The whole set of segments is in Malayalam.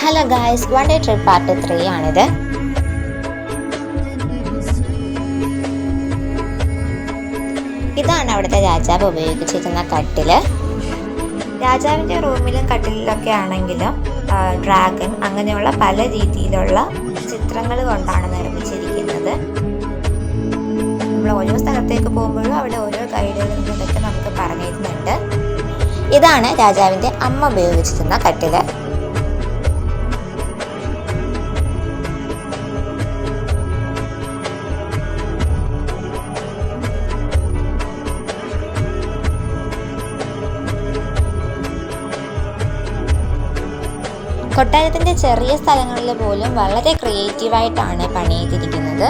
Hello guys, one day trip part 3 ആണിത്. ഇതാണ് അവിടുത്തെ രാജാവ് ഉപയോഗിച്ചിരുന്ന കട്ടില്. രാജാവിൻ്റെ റൂമിലും കട്ടിലൊക്കെ ആണെങ്കിലും ഡ്രാഗൺ അങ്ങനെയുള്ള പല രീതിയിലുള്ള ചിത്രങ്ങൾ കൊണ്ടാണ് നിർമ്മിച്ചിരിക്കുന്നത്. നമ്മൾ ഓരോ സ്ഥലത്തേക്ക് പോകുമ്പോഴും അവിടെ ഓരോ ഗൈഡുകളിൽ നിന്നൊക്കെ നമുക്ക് പറഞ്ഞു തരുന്നുണ്ട്. ഇതാണ് രാജാവിൻ്റെ അമ്മ ഉപയോഗിച്ചിരുന്ന കട്ടില്. കൊട്ടാരത്തിൻ്റെ ചെറിയ സ്ഥലങ്ങളിൽ പോലും വളരെ ക്രിയേറ്റീവായിട്ടാണ് പണിതിരിക്കുന്നത്.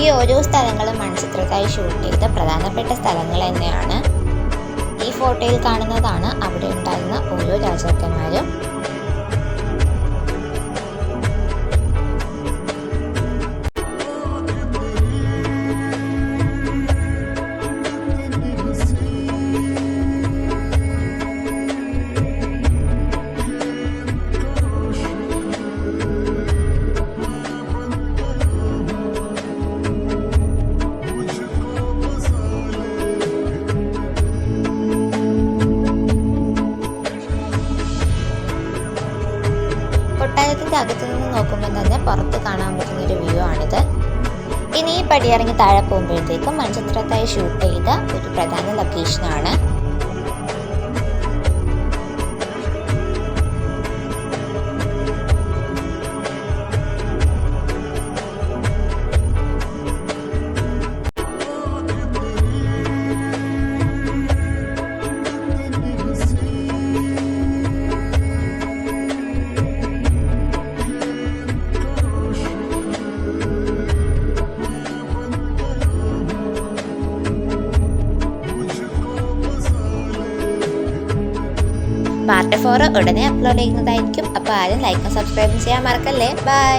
ഈ ഓരോ സ്ഥലങ്ങളും മൺചിത്രത്തായി ഷൂട്ട് ചെയ്ത പ്രധാനപ്പെട്ട സ്ഥലങ്ങൾ തന്നെയാണ്. ഈ ഫോട്ടോയിൽ കാണുന്നതാണ് അവിടെ ഉണ്ടായിരുന്ന ഓരോ രാജാക്കന്മാരും. കൊട്ടാരത്തിൻ്റെ അകത്തു നിന്ന് നോക്കുമ്പോൾ തന്നെ പുറത്ത് കാണാൻ പറ്റുന്നൊരു വ്യൂ ആണിത്. ഇനി ഈ പടിയിറങ്ങി താഴെ പോകുമ്പോഴത്തേക്കും മൺചിത്രത്തായി ഷൂട്ട് ചെയ്ത ഒരു പ്രധാന ലൊക്കേഷനാണ്. പാർട്ട് 4 ഉടനെ അപ്ലോഡ് ചെയ്യുന്നതായിരിക്കും. അപ്പോൾ ആരും ലൈക്കും സബ്സ്ക്രൈബും ചെയ്യാൻ മറക്കല്ലേ. ബൈ.